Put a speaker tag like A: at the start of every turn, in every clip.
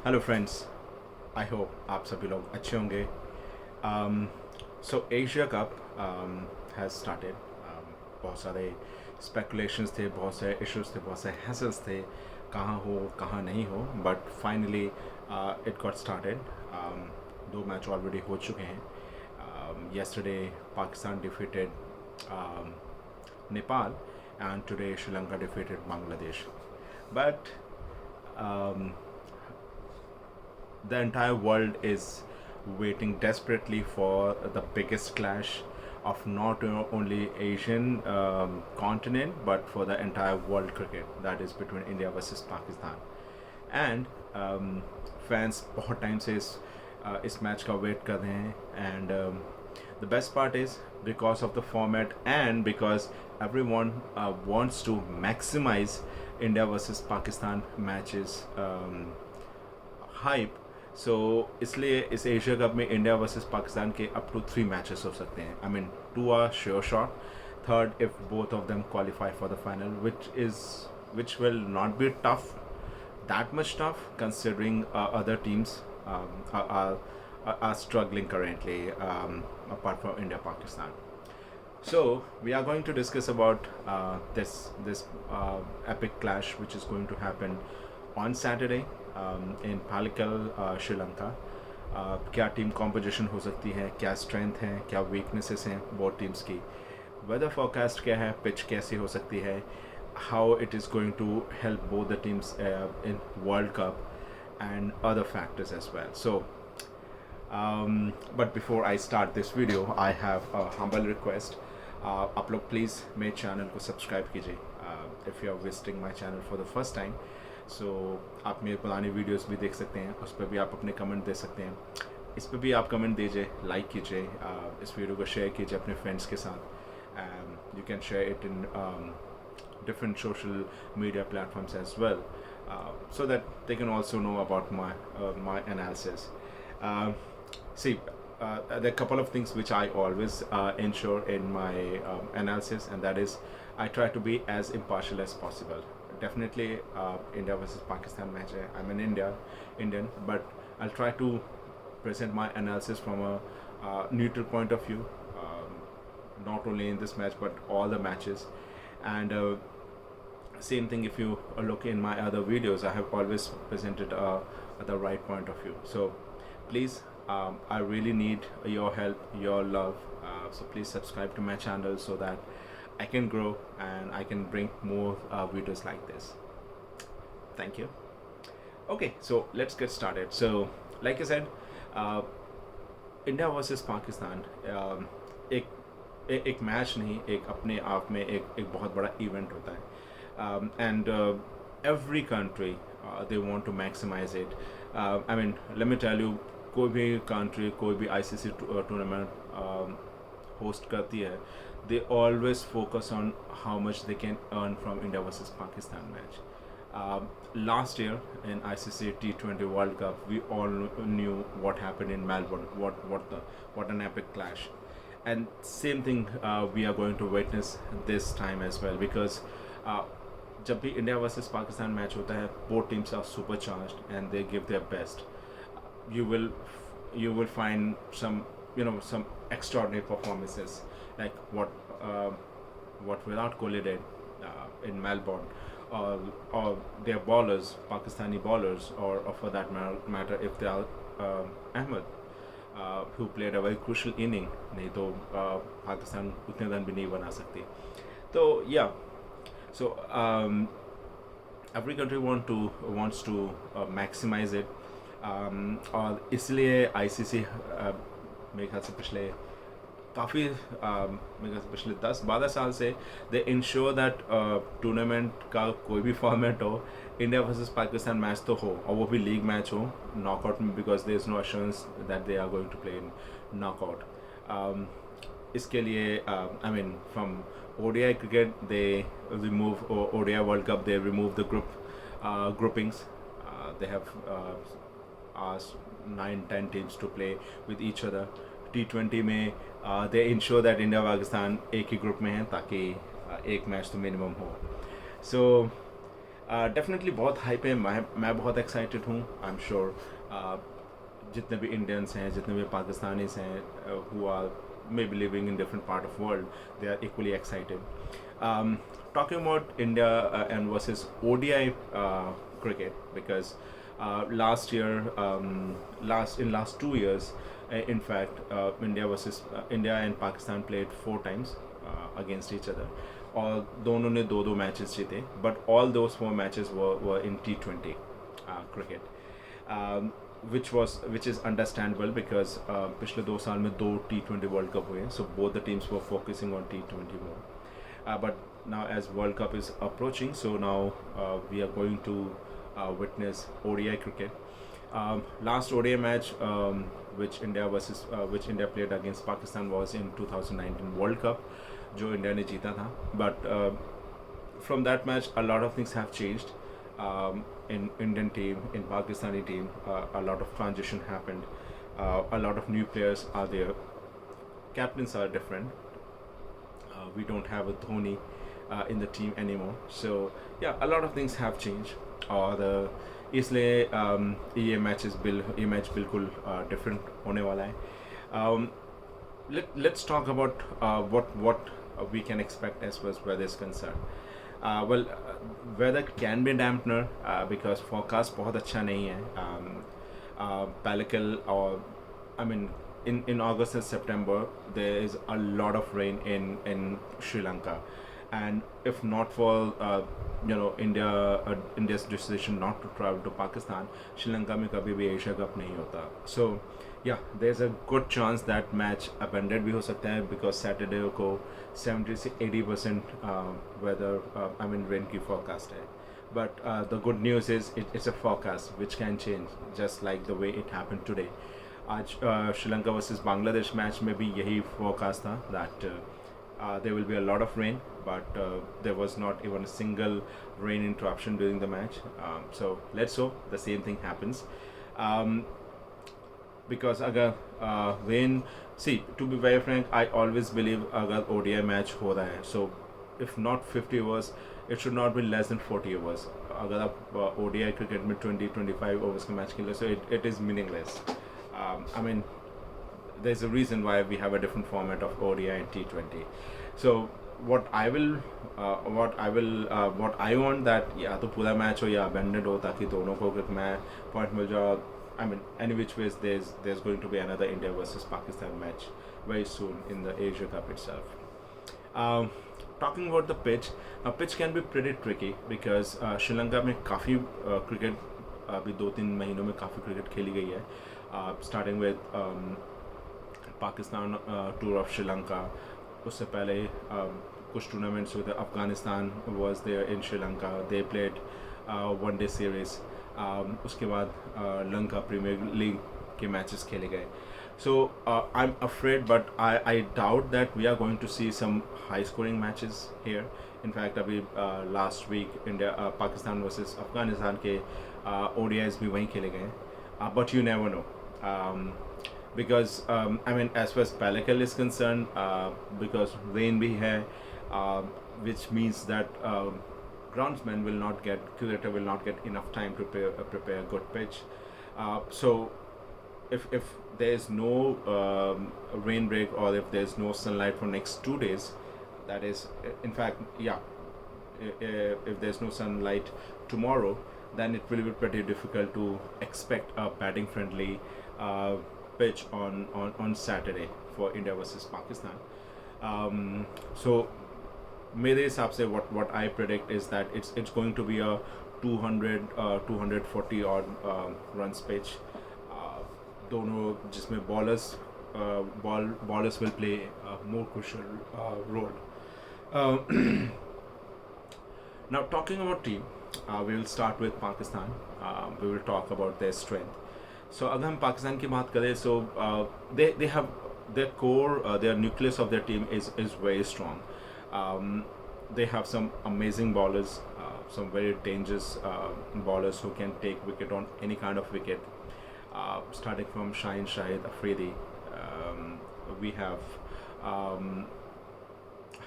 A: Hello friends, I hope आप सभी लोग अच्छे होंगे. सो एशिया कप हैज़ स्टार्टेड. बहुत सारे स्पेकुलेशंस थे, बहुत सारे इश्यूज थे, बहुत सारे हैसल्स थे, कहाँ हो कहाँ नहीं हो, but finally it got started. दो मैच ऑलरेडी हो चुके हैं. yesterday Pakistan defeated Nepal, and today Sri Lanka defeated Bangladesh. But um, the entire world is waiting desperately for the biggest clash of not only Asian continent but for the entire world cricket, that is between India versus Pakistan. And fans बहुत time से इस match का wait कर रहे हैं. And the best part is because of the format and because everyone wants to maximize India versus Pakistan matches hype. So इसलिए इस Asia cup में इंडिया वर्सेस पाकिस्तान के अप टू 3 मैचेस हो सकते हैं. I mean 2 are sure shot, third if both of them qualify for the final, which will not be tough, that much tough, considering other teams are struggling currently, apart from India Pakistan. So we are going to discuss about this epic clash which is going to happen on Saturday in Palikal, Sri Lanka. क्या team composition हो सकती है, क्या strength हैं, क्या weaknesses हैं both teams की, weather forecast क्या है, पिच कैसी हो सकती है, how it is going to help both the teams in world cup and other factors as well. So but before I start this video, I have a humble request. आप लोग please मेरे channel को subscribe कीजिए if you are visiting my channel for the first time. So आप मेरे पुरानी videos भी देख सकते हैं, उस पर भी आप अपने कमेंट दे सकते हैं. इस पर भी आप कमेंट दीजिए, लाइक कीजिए, इस वीडियो को शेयर कीजिए अपने फ्रेंड्स के साथ. You can share it in different social media platforms as well, so that they can also know about my analysis. See, there are a couple of things which I always ensure in my analysis, and that is I try to be as impartial as possible. Definitely India versus Pakistan match, I'm an Indian, but I'll try to present my analysis from a neutral point of view, not only in this match but all the matches. And same thing, if you look in my other videos, I have always presented the right point of view. So please, I really need your help, your love. So please subscribe to my channel so that I can grow and I can bring more videos like this. Thank you. Okay, so let's get started. So like I said, India versus Pakistan एक match नहीं, एक अपने आप में एक बहुत बड़ा event होता है. And every country they want to maximize it. I mean, let me tell you, कोई भी country कोई भी ICC tournament host करती है, they always focus on how much they can earn from India versus Pakistan match. Last year in ICC T20 World Cup, we all knew what happened in Melbourne. What an epic clash. And same thing we are going to witness this time as well, because जब भी India versus Pakistan match होता है, both teams are supercharged and they give their best. You will find some extraordinary performances, like what Virat Kohli did in Melbourne, or their bowlers, Pakistani bowlers, or for that matter if they are Ahmed, who played a very crucial inning. नहीं तो पाकिस्तान उतने run भी नहीं बना सकती. तो yeah, so every country wants to maximize it. और इसलिए ICC मेरे ख्याल से पिछले काफ़ी मेरे ख्याल से पिछले 10-12 साल से दे इंश्योर दैट टूर्नामेंट का कोई भी फॉर्मेट हो, इंडिया वर्सेस पाकिस्तान मैच तो हो, और वो भी लीग मैच हो नॉकआउट में, because there is no assurance that they are going to play in knockout. इसके लिए I mean from ODI cricket, they remove ODI World Cup, they remove the groupings. They have asked 9-10 teams to play with each other. T20 में they ensure that India Pakistan एक ही group में हैं ताकि एक match तो minimum हो. So definitely बहुत hype है, मैं बहुत एक्साइटेड हूँ. आई एम श्योर जितने भी इंडियंस हैं, जितने भी पाकिस्तानीज हैं who are may be living in different part of world, they are equally excited. Talking about India and versus ODI cricket, because last year, last 2 years, in fact, India and Pakistan played 4 times against each other. और दोनों ने 2-2 matches जीते, but all those 4 matches were in T20 cricket, which is understandable because पिछले 2 साल में 2 T20 World Cup हुए, so both the teams were focusing on T20 more. But now as World Cup is approaching, so now we are going to witness ODI cricket. Last ODI match which India played against Pakistan was in 2019 World Cup, जो India ने जीता था. But from that match a lot of things have changed in Indian team, in Pakistani team. A lot of transition happened, a lot of new players are there, captains are different. We don't have a Dhoni in the team anymore, so yeah, a lot of things have changed. और इसलिए ये match बिल्कुल different होने वाला है. Let's talk about what we can expect as far as weather is concerned. Well, weather can be dampener because forecast बहुत अच्छा नहीं है. Pellicle or I mean in August and September there is a lot of rain in Sri Lanka, and if not for India's decision not to travel to Pakistan, Sri Lanka में कभी भी Asia cup नहीं होता. So yeah, there's a good chance that match abandoned भी हो सकता है because Saturday को 70 से 80% weather rain की forecast है. But the good news is it's a forecast which can change just like the way it happened today. आज Sri Lanka versus Bangladesh match में भी यही फोरकास्ट था that there will be a lot of rain, but there was not even a single rain interruption during the match. So let's hope the same thing happens. Because अगर rain, see, to be very frank, I always believe अगर ODI match हो रहा है, so if not 50 overs, it should not be less than 40 overs. अगर आप ODI cricket में 20-25 overs का match खेल रहे, so it is meaningless. I mean, there's a reason why we have a different format of ODI and T20. So what I want that या तो पूरा match हो या abandoned हो, ताकि दोनों को मैं पॉइंट मिल जाए. I mean, any which ways, there's going to be another India versus Pakistan match very soon in the Asia Cup itself. Talking about the pitch can be pretty tricky because Sri Lanka में काफ़ी cricket अभी 2-3 महीनों में काफ़ी cricket खेली गई है. Starting with Pakistan tour of Sri Lanka, उससे पहले कुछ टूर्नामेंट्स हुए थे. Afghanistan was there in Sri Lanka, they played one day series. उसके बाद लंका प्रीमियर लीग के मैचेस खेले गए. So I'm afraid, but I doubt that we are going to see some high scoring matches here. In fact, अभी last week Pakistan versus Afghanistan के ODIs भी वहीं खेले गए. But you never know. Because I mean, as far as Pellicle is concerned, because rain bhi hai, which means that groundsman cricketer will not get enough time to prepare a good pitch. So if there is no rain break, or if there is no sunlight for next 2 days, that is, in fact, yeah, if there is no sunlight tomorrow, then it will be pretty difficult to expect a batting friendly pitch on Saturday for India versus Pakistan. So मेरे हिसाब से what I predict is that it's going to be a 240 odd runs pitch. दोनों जिसमें ballers will play a more crucial role. Now talking about team, we will start with Pakistan. We will talk about their strength. So अगर हम पाकिस्तान की बात करें, so they have their core, their nucleus of their team is very strong. They have some amazing bowlers, some very dangerous bowlers who can take wicket on any kind of wicket. Starting from Shaheen, Afridi, we have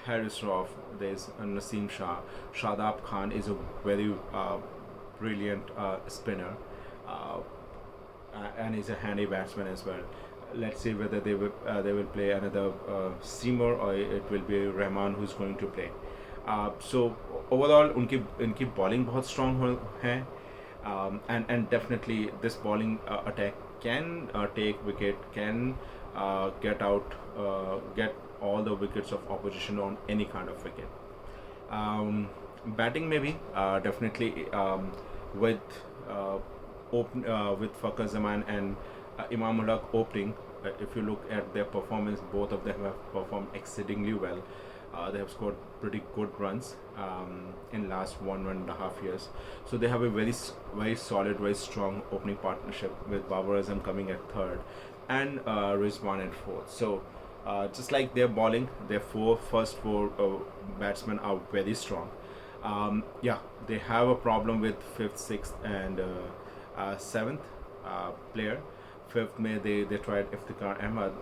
A: Harris Rauf, there's Naseem Shah. Shadab Khan is a very brilliant spinner, uh, and he's a handy batsman as well. Let's see whether they will play another seamer, or it will be Rahman who's going to play. So overall, उनकी bowling बहुत strong है, and definitely this bowling attack can take wicket, can get all the wickets of opposition on any kind of wicket. Batting maybe definitely with with Fakhar Zaman and Imam Ulaq opening. If you look at their performance, both of them have performed exceedingly well. They have scored pretty good runs in last 1.5 years. So they have a very solid, very strong opening partnership with Babar Azam coming at third and Rizwan at fourth. So just like their bowling, their first four batsmen are very strong. Yeah, they have a problem with fifth, sixth, and seventh player. Fifth May they tried Iftikhar Ahmed,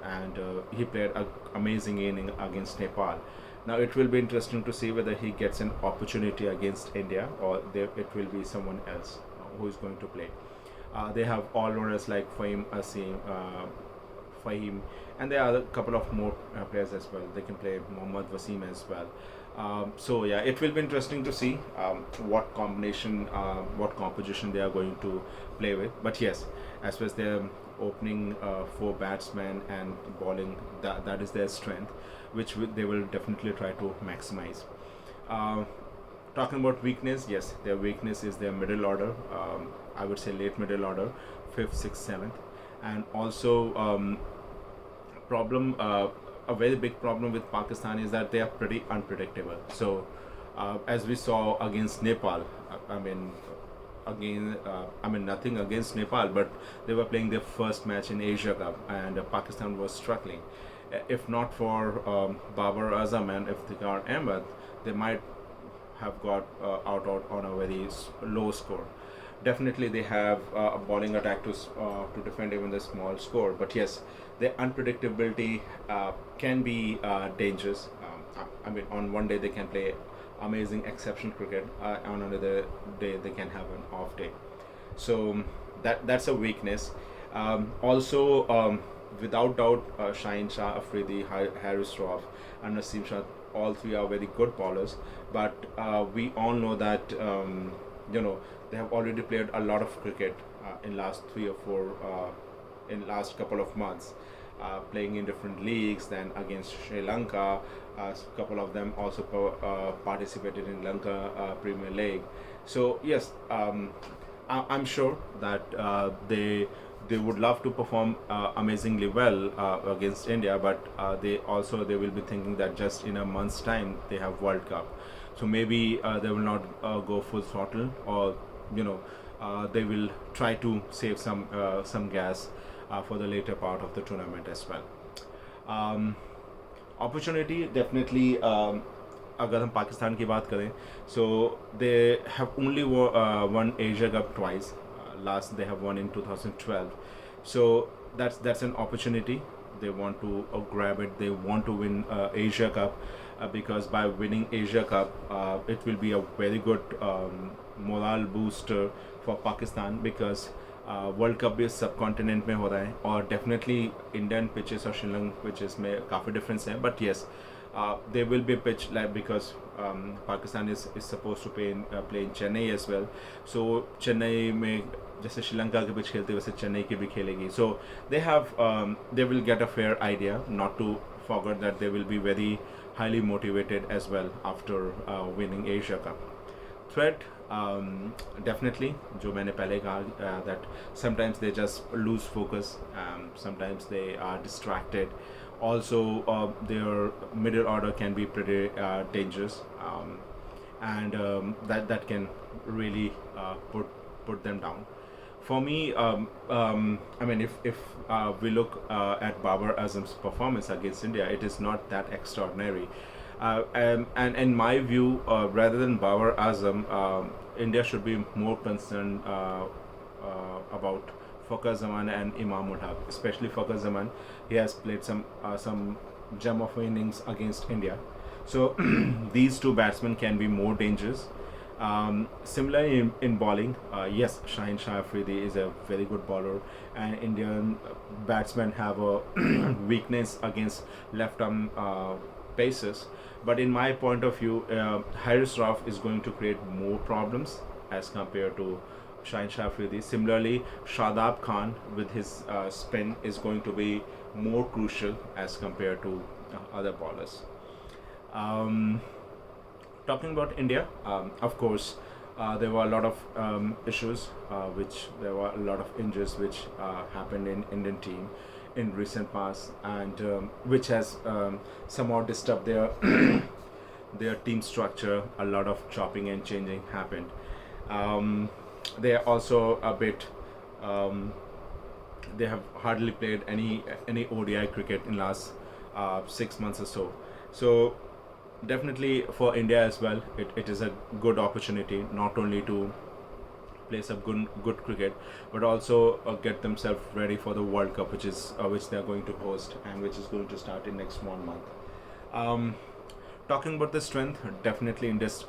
A: and he played an amazing inning against Nepal. Now it will be interesting to see whether he gets an opportunity against India, or it will be someone else who is going to play. They have all-rounders like Fahim, and there are a couple of more players as well. They can play Mohammad Wasim as well. So yeah, it will be interesting to see what combination, what composition they are going to play with. But yes, as far as their opening four batsmen and bowling, that is their strength, which they will definitely try to maximize. Talking about weakness, yes, their weakness is their middle order. I would say late middle order, fifth, sixth, seventh, and also problem. A very big problem with Pakistan is that they are pretty unpredictable. So, as we saw against Nepal, nothing against Nepal, but they were playing their first match in Asia Cup, and Pakistan was struggling. If not for Babar Azam and Iftikhar Ahmed, they might have got out on a very low score. Definitely, they have a bowling attack to defend even the small score. But yes, their unpredictability can be dangerous. On one day they can play amazing, exceptional cricket. On another day they can have an off day. So that's a weakness. Also, without doubt, Shaheen Shah, Afridi, Harris Rauf, and Naseem Shah, all three are very good bowlers. But we all know that they have already played a lot of cricket in last 3 or 4 in last couple of months, playing in different leagues, then against Sri Lanka. A couple of them also participated in Lanka Premier League. So yes, I'm sure that they would love to perform amazingly well against India, but they will be thinking that just in a month's time they have World Cup. So maybe they will not go full throttle, or they will try to save some gas for the later part of the tournament as well. Opportunity definitely. अगर हम पाकिस्तान की बात करें, so they have only won Asia Cup twice. Last they have won in 2012. So that's an opportunity. They want to grab it. They want to win Asia Cup, because by winning Asia Cup, it will be a very good morale booster for Pakistan, because world cup भी सब continent में हो रहा है, और definitely Indian pitches और Sri Lankan pitches में काफ़ी डिफरेंस है. But yes, they will be pitched like, because Pakistan is supposed to play in Chennai as well. So Chennai में जैसे श्रीलंका के पिच खेलते वैसे चेन्नई की भी खेलेगी. So they will get a fair idea, not to forget that they will be very highly motivated as well after winning Asia Cup. Threat, definitely, जो मैंने पहले कहा, that sometimes they just lose focus, sometimes they are distracted. Also, their middle order can be pretty dangerous, and that can really put them down. For me, if we look at Babar Azam's performance against India, it is not that extraordinary. And in my view, rather than Babar Azam, India should be more concerned about Fakhar Zaman and Imam Ulaq, especially Fakhar Zaman. He has played some gem of innings against India. So these two batsmen can be more dangerous. Similarly in bowling, yes, Shaheen Afridi is a very good bowler, and Indian batsmen have a weakness against left arm paces. But in my point of view, Haris Rauf is going to create more problems as compared to Shaheen Afridi. Similarly, Shadab Khan with his spin is going to be more crucial as compared to other bowlers. Um, Talking about India, of course, there were a lot of issues, which there were a lot of injuries which happened in Indian team in recent past, and which has somehow disturbed their their team structure. A lot of chopping and changing happened. They are also a bit. They have hardly played any ODI cricket in last 6 months or so. So definitely for India as well, it is a good opportunity not only to play some good cricket, but also get themselves ready for the World Cup, which they are going to host and which is going to start in next 1 month. Um, Talking about the strength, definitely India's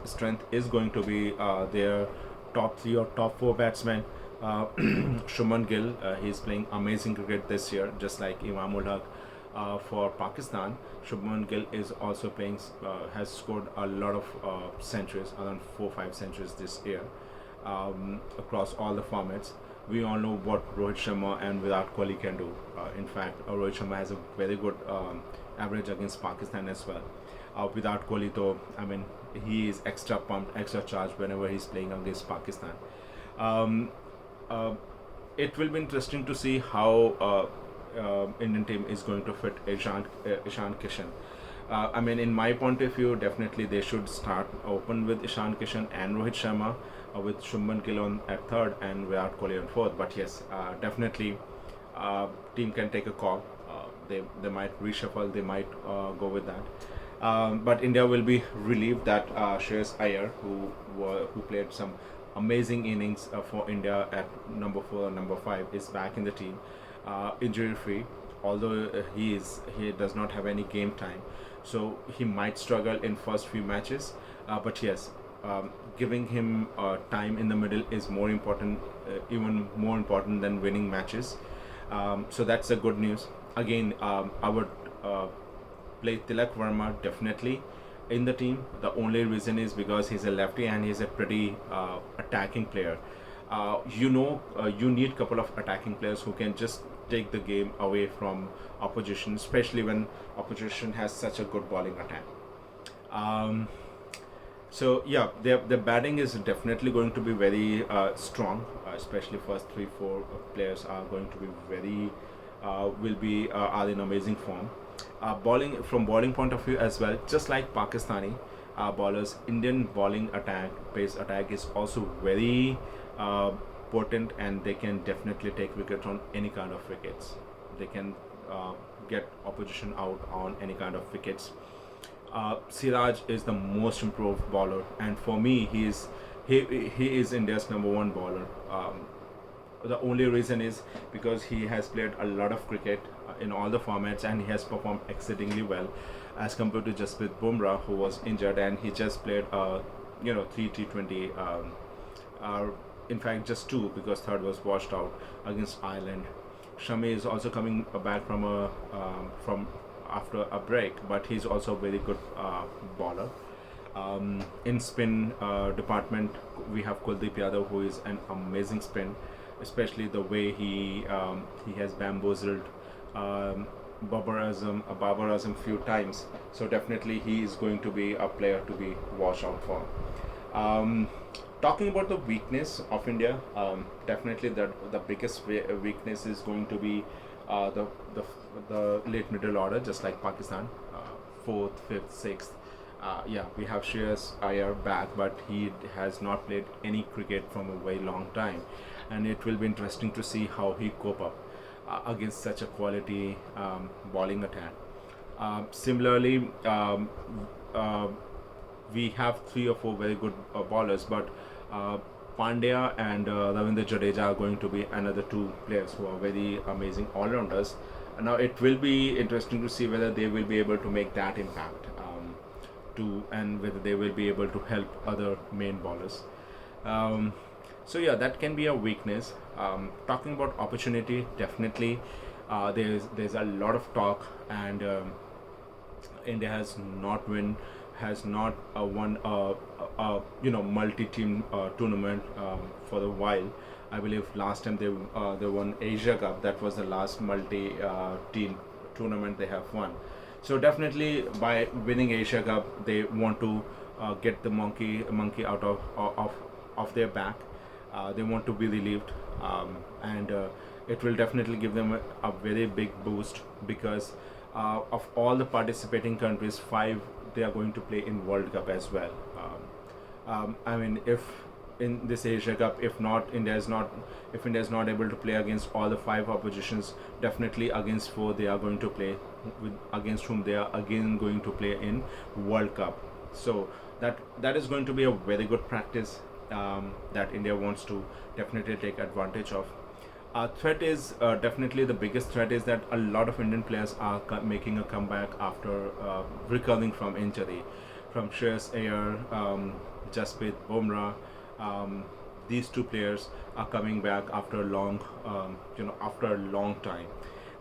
A: strength is going to be their top three or top four batsmen. Shubman Gill, he's playing amazing cricket this year, just like Imamul Haq for Pakistan. Shubman Gill is also playing, has scored a lot of centuries, around 4-5 centuries this year, across all the formats. We all know what Rohit Sharma and Virat Kohli can do. In fact, Rohit Sharma has a very good average against Pakistan as well. Virat Kohli, though, I mean, he is extra pumped, extra charged whenever he's playing against Pakistan. Um, it will be interesting to see how Indian team is going to fit Ishan, Kishan. I mean, in my point of view, definitely they should start open with Ishan Kishan and Rohit Sharma, with Shubman Gill on at third and Virat Kohli on fourth. But yes, definitely team can take a call. They might reshuffle, they might go with that. But India will be relieved that Shreyas Iyer, who played some amazing innings for India at number 4 or number 5, is back in the team, injury free. Although he does not have any game time, so he might struggle in first few matches. But yes, giving him time in the middle is more important, even more important than winning matches. So that's a good news. Again, I would play Tilak Verma definitely in the team. The only reason is because he's a lefty and he's a pretty attacking player. You need couple of attacking players who can just take the game away from opposition, especially when opposition has such a good bowling attack. So yeah, the batting is definitely going to be very strong, especially first 3-4 players are going to be very are in amazing form. Bowling point of view as well, just like Pakistani bowlers, Indian bowling pace attack is also very potent, and they can definitely take wicket on any kind of wickets. They can get opposition out on any kind of wickets. Siraj is the most improved bowler, and for me, he is India's #1 bowler. The only reason is because he has played a lot of cricket in all the formats, and he has performed exceedingly well as compared to Jasprit Bumrah, who was injured, and he just played 3 T20. In fact, just 2, because third was washed out against Ireland. Shami is also coming back from after a break, but he's also a very good bowler. In spin department, we have Kuldeep Yadav, who is an amazing spin, especially the way he has bamboozled Babar Azam few times. So definitely he is going to be a player to be watched out for. Talking about the weakness of India, definitely the biggest weakness is going to be the late middle order, just like Pakistan, 4th, 5th, 6th. Yeah, we have Shreyas Iyer back, but he has not played any cricket from a very long time, and it will be interesting to see how he cope up against such a quality bowling attack. Similarly, we have 3 or 4 very good bowlers, but Pandya and Ravindra Jadeja are going to be another 2 players who are very amazing all-rounders. Now it will be interesting to see whether they will be able to make that impact. and whether they will be able to help other main bowlers. So yeah, that can be a weakness. Talking about opportunity, definitely there's a lot of talk, and India has not won a multi-team tournament for a while. I believe last time they won Asia Cup. That was the last multi-team tournament they have won. So definitely by winning Asia Cup, they want to get the monkey out of their back. They want to be relieved, and it will definitely give them a very big boost, because of all the participating countries, 5 they are going to play in World Cup as well. I mean, if in this Asia Cup, if India is not able to play against all the 5 oppositions, definitely against 4 they are going to play, against whom they are again going to play in World Cup. So that is going to be a very good practice that India wants to definitely take advantage of. Threat is definitely the biggest threat is that a lot of Indian players are making a comeback after recovering from injury, from Shreyas Iyer, Jasprit Bumrah. These 2 players are coming back after a long time,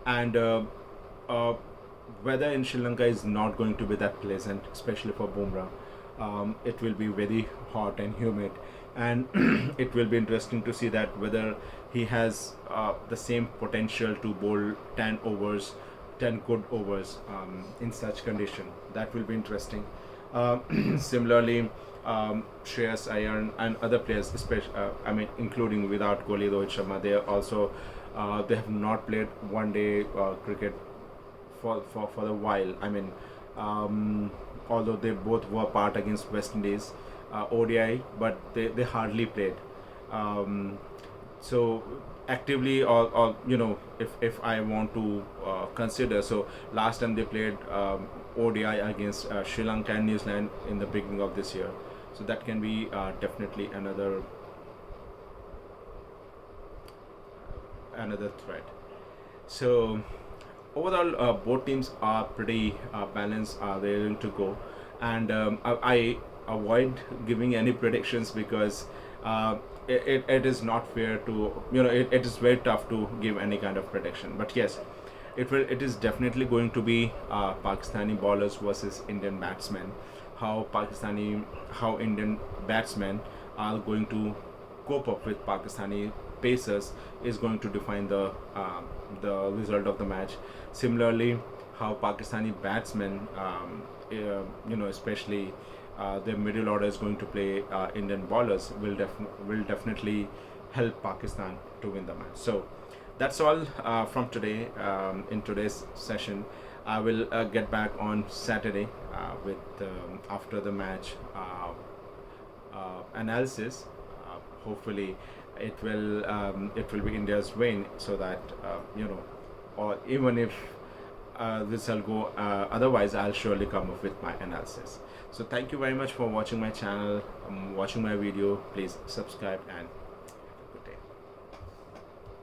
A: and weather in Sri Lanka is not going to be that pleasant, especially for Bumrah. It will be very hot and humid, and it will be interesting to see that whether he has the same potential to bowl 10 good overs in such condition. That will be interesting. Similarly, Shreyas Iyer and other players, especially including without Kohli, Rohit Sharma, they are also they have not played one-day cricket for a while. Although they both were part against West Indies ODI, but they hardly played. So actively, or if I want to consider, so last time they played ODI against Sri Lanka and New Zealand in the beginning of this year. So that can be definitely another threat. So overall, both teams are pretty balanced. They're ready to go, and I avoid giving any predictions, because it is not fair to it is very tough to give any kind of prediction. But yes, it is definitely going to be Pakistani bowlers versus Indian batsmen. How Indian batsmen are going to cope up with Pakistani pacers is going to define the result of the match. Similarly, how Pakistani batsmen, especially their middle order, is going to play Indian bowlers will definitely help Pakistan to win the match. So that's all from today. In today's session, I will get back on Saturday with after the match analysis. Hopefully, it will be India's win, so that or even if this will go otherwise, I'll surely come up with my analysis. So thank you very much for watching my channel, watching my video. Please subscribe and